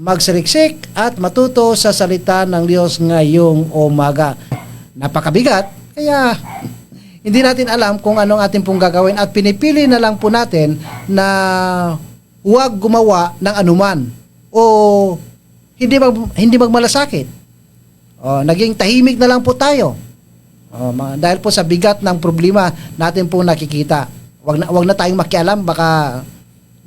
magsaliksik at matuto sa salita ng Diyos ngayong umaga. Napakabigat, kaya hindi natin alam kung anong ating pong gagawin at pinipili na lang po natin na huwag gumawa ng anuman o hindi magmalasakit. Naging tahimik na lang po tayo. Dahil po sa bigat ng problema natin po nakikita. Wag na tayong makialam, baka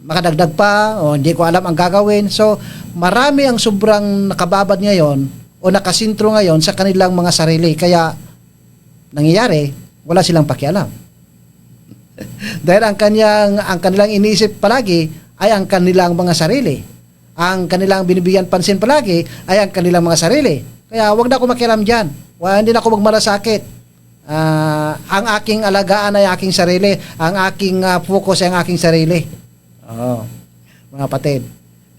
makadagdag pa o hindi ko alam ang gagawin. So, marami ang sobrang nakababad ngayon o nakasintro ngayon sa kanilang mga sarili. Kaya, nangyayari, wala silang pakialam. Dahil ang kanilang iniisip palagi ay ang kanilang mga sarili. Ang kanilang binibigyan pansin palagi ay ang kanilang mga sarili. Kaya, wag na ako makialam dyan. Hindi na ako magmalasakit. Ang aking alagaan ay aking sarili. Ang aking focus ay ang aking sarili. Mga kapatid.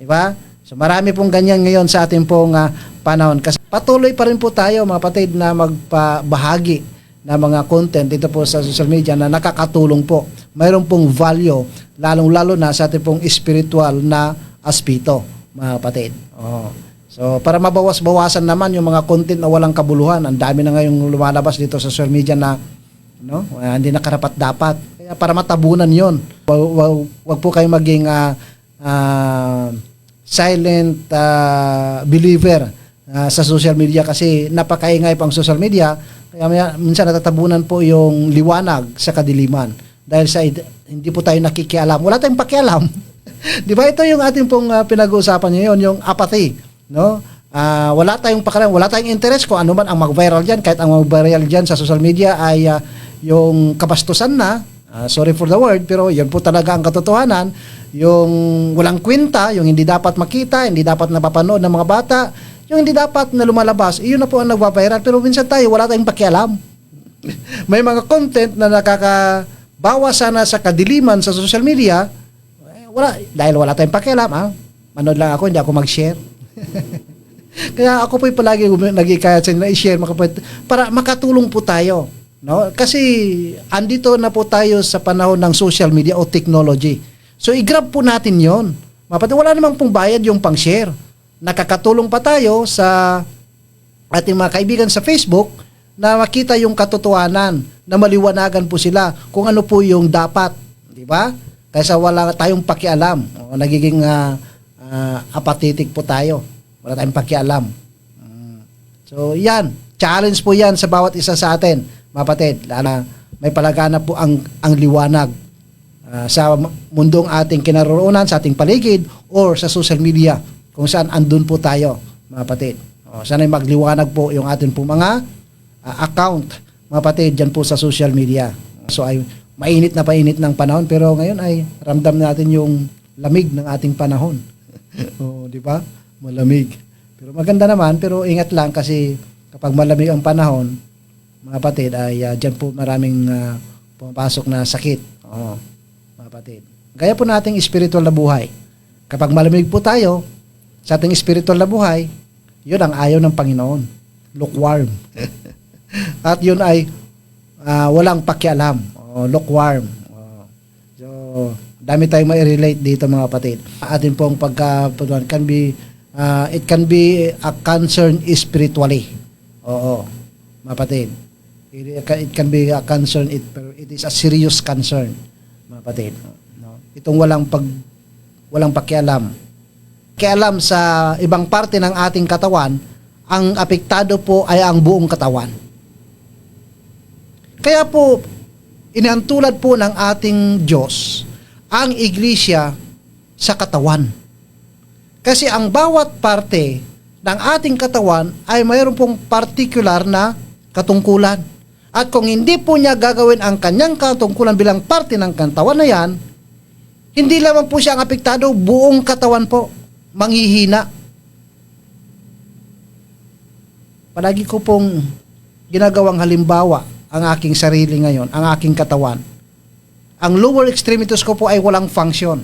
Diba? So marami pong ganyan ngayon sa ating pong panahon. Kasi patuloy pa rin po tayo mga kapatid na magpabahagi ng mga content dito po sa social media na nakakatulong po. Mayroon pong value, lalong-lalo na sa ating pong spiritual na aspeto, mga kapatid. So para mabawas-bawasan naman yung mga content na walang kabuluhan. Ang dami na ngayong lumalabas dito sa social media na hindi na karapat-dapat. Kaya para matabunan yon, wag po kayong maging silent believer sa social media kasi napakaingay pang social media. Kaya minsan natatabunan po yung liwanag sa kadiliman. Dahil sa hindi po tayo nakikialam. Wala tayong pakialam. Di ba ito yung ating pong pinag-uusapan ngayon, yung apathy. Wala tayong pakialam, wala tayong interest kung ano man ang mag-viral dyan. Kahit ang mag-viral dyan sa social media ay yung kabastusan na, sorry for the word, pero yun po talaga ang katotohanan, yung walang kwenta, yung hindi dapat makita, hindi dapat napapanood ng mga bata, yung hindi dapat na lumalabas, iyon na po ang nagpa-viral. Pero minsan tayo, wala tayong pakialam. May mga content na nakakabawa sana sa kadiliman sa social media, dahil wala tayong pakialam, manood lang ako, hindi ako mag-share. Kaya ako po'y palagi nagikaya sa inyo na i-share para makatulong po tayo. Kasi andito na po tayo sa panahon ng social media o technology. So i-grab po natin yon. Wala namang pong bayad yung pang-share. Nakakatulong pa tayo sa ating mga kaibigan sa Facebook na makita yung katotohanan, na maliwanagan po sila kung ano po yung dapat. Di ba? Kaysa wala tayong pakialam. Nagiging apathetic po tayo. Wala tayong pakialam. So yan. Challenge po yan sa bawat isa sa atin. Mapatid, may palagana po ang liwanag sa mundong ating kinaroroonan, sa ating paligid, or sa social media, kung saan andun po tayo, mga kapatid. Sana'y magliwanag po yung ating po mga account, mga kapatid, dyan po sa social media. So ay mainit na painit ng panahon, pero ngayon ay ramdam natin yung lamig ng ating panahon. Di ba? Malamig. Pero maganda naman, pero ingat lang kasi kapag malamig ang panahon, mga kapatid, ay dyan po maraming pumapasok na sakit. Mga kapatid. Gaya po nating spiritual na buhay. Kapag malamig po tayo sa ating spiritual na buhay, yun ang ayaw ng Panginoon. Lukewarm. At yun ay walang pakialam. Lukewarm. So, dami tayong mai-relate dito mga kapatid. Atin pong it can be a concern spiritually. Mga kapatid. It can be a concern, it is a serious concern, mga kapatid. Itong walang pakialam. Pakialam sa ibang parte ng ating katawan, ang apektado po ay ang buong katawan. Kaya po, inantulad po ng ating Diyos ang iglesia sa katawan. Kasi ang bawat parte ng ating katawan ay mayroon pong particular na katungkulan. At kung hindi po niya gagawin ang kanyang katungkulan bilang parte ng katawan na yan, hindi lamang po siya ang apektado, buong katawan po manghihina. Palagi ko pong ginagawang halimbawa ang aking sarili ngayon, ang aking katawan. Ang lower extremities ko po ay walang function.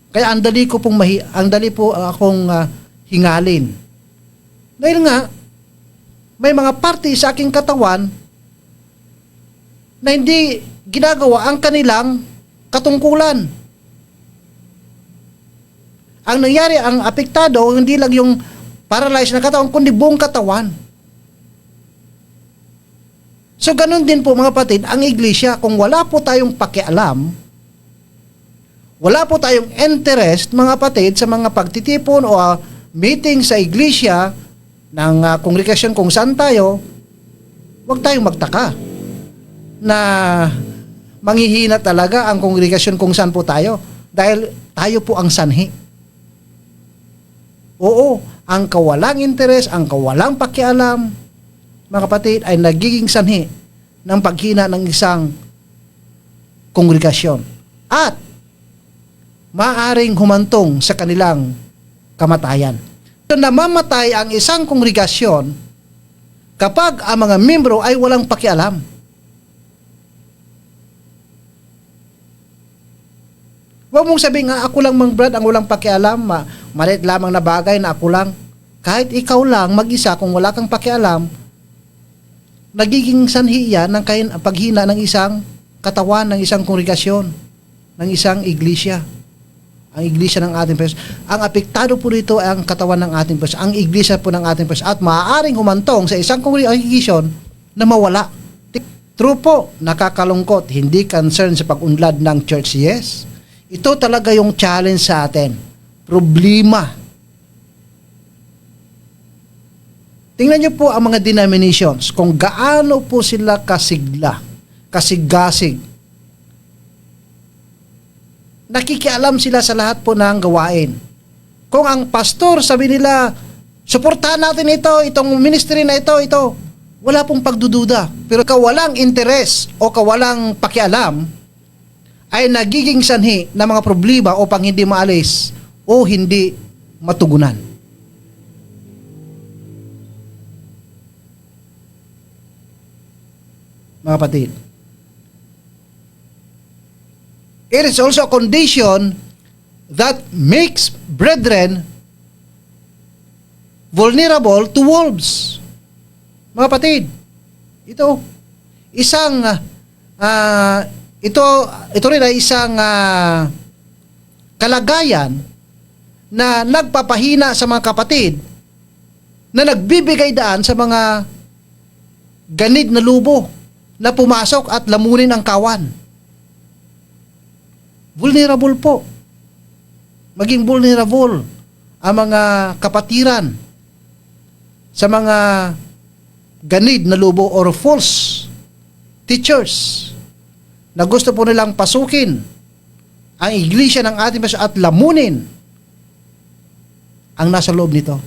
Kaya ang dali po akong hingalin. Dahil nga, may mga parte sa aking katawan na hindi ginagawa ang kanilang katungkulan. Ang nangyari, ang apektado, hindi lang yung paralyzed na katawan, kundi buong katawan. So, ganun din po mga kapatid, ang iglesia, kung wala po tayong pakialam, wala po tayong interest, mga kapatid, sa mga pagtitipon o meeting sa iglesia ng kongregasyon kung saan tayo, huwag tayong magtaka na manghihina talaga ang kongregasyon kung saan po tayo. Dahil tayo po ang sanhi. Oo, ang kawalang interes, ang kawalang pakialam, mga kapatid, ay nagiging sanhi ng paghina ng isang kongregasyon. At maaaring humantong sa kanilang kamatayan. So, namamatay ang isang kongregasyon kapag ang mga membro ay walang pakialam. Huwag mong sabihin nga, ako lang Mang Brad ang walang pakialam, maliit lamang na bagay na ako lang. Kahit ikaw lang mag-isa, kung wala kang pakialam, nagiging sanhi yan ng paghina ng isang katawan, ng isang kongregasyon, ng isang iglesia. Ang iglesia ng ating Panginoon. Ang apektado po dito ay ang katawan ng ating Panginoon, ang iglesia po ng ating Panginoon, at maaaring humantong sa isang kongregasyon na mawala. True po, nakakalungkot, hindi concern sa pag-unlad ng church, yes. Ito talaga yung challenge sa atin. Problema. Tingnan niyo po ang mga denominations, kung gaano po sila kasigla, kasiggasig. Nakikialam sila sa lahat po ng gawain. Kung ang pastor sabi nila, suportahan natin ito, itong ministry na ito, wala pong pagdududa. Pero kawalang interes o kawalang pakialam, ay nagiging sanhi ng mga problema o pang hindi maalis o hindi matugunan. Mga kapatid, it is also a condition that makes brethren vulnerable to wolves. Mga kapatid, ito rin ay isang kalagayan na nagpapahina sa mga kapatid na nagbibigay daan sa mga ganid na lubo na pumasok at lamunin ang kawan. Vulnerable po. Maging vulnerable ang mga kapatiran sa mga ganid na lubo or false teachers na gusto po nilang pasukin ang iglesia ng ating Panginoon at lamunin ang nasa loob nito.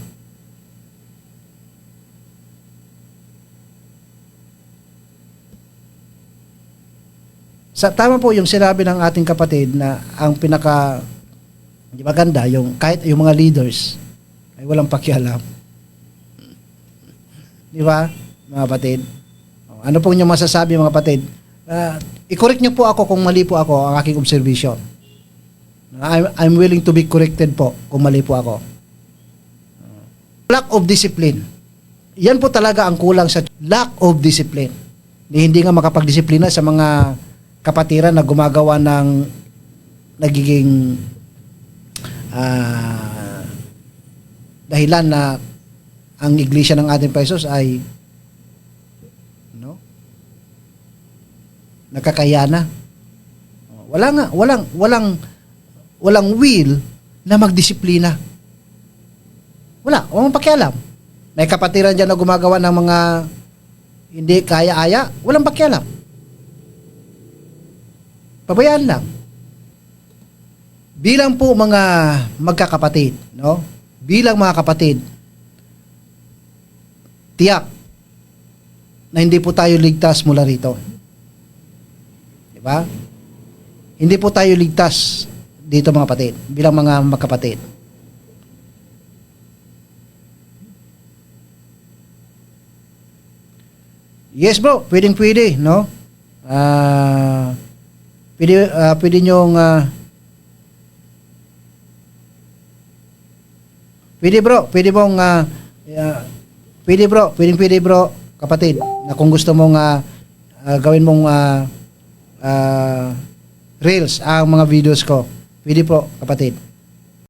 Tama po yung sinabi ng ating kapatid na ang pinaka maganda, yung kahit yung mga leaders ay walang pakialam. Di ba, mga kapatid? Ano po yung masasabi, mga kapatid? I-correct niyo po ako kung mali po ako ang aking observation. I'm willing to be corrected po kung mali po ako. Lack of discipline. Yan po talaga ang kulang sa lack of discipline. Hindi nga makapagdisiplina sa mga kapatiran na gumagawa ng nagiging dahilan na ang iglesia ng ating Panginoon ay nakakayana. Walang will na magdisiplina. Walang pakialam. May kapatiran dyan na gumagawa ng mga hindi kaya-aya, walang pakialam. Pabayaan lang. Bilang po mga magkakapatid, bilang mga kapatid, tiyak na hindi po tayo ligtas mula rito. Diba? Hindi po tayo ligtas dito mga kapatid, bilang mga magkapatid. Yes bro, pwede, no? Pwede nyong pwede bro, kapatid, na kung gusto mong gawin mong reels ang mga videos ko. Pwede po, kapatid.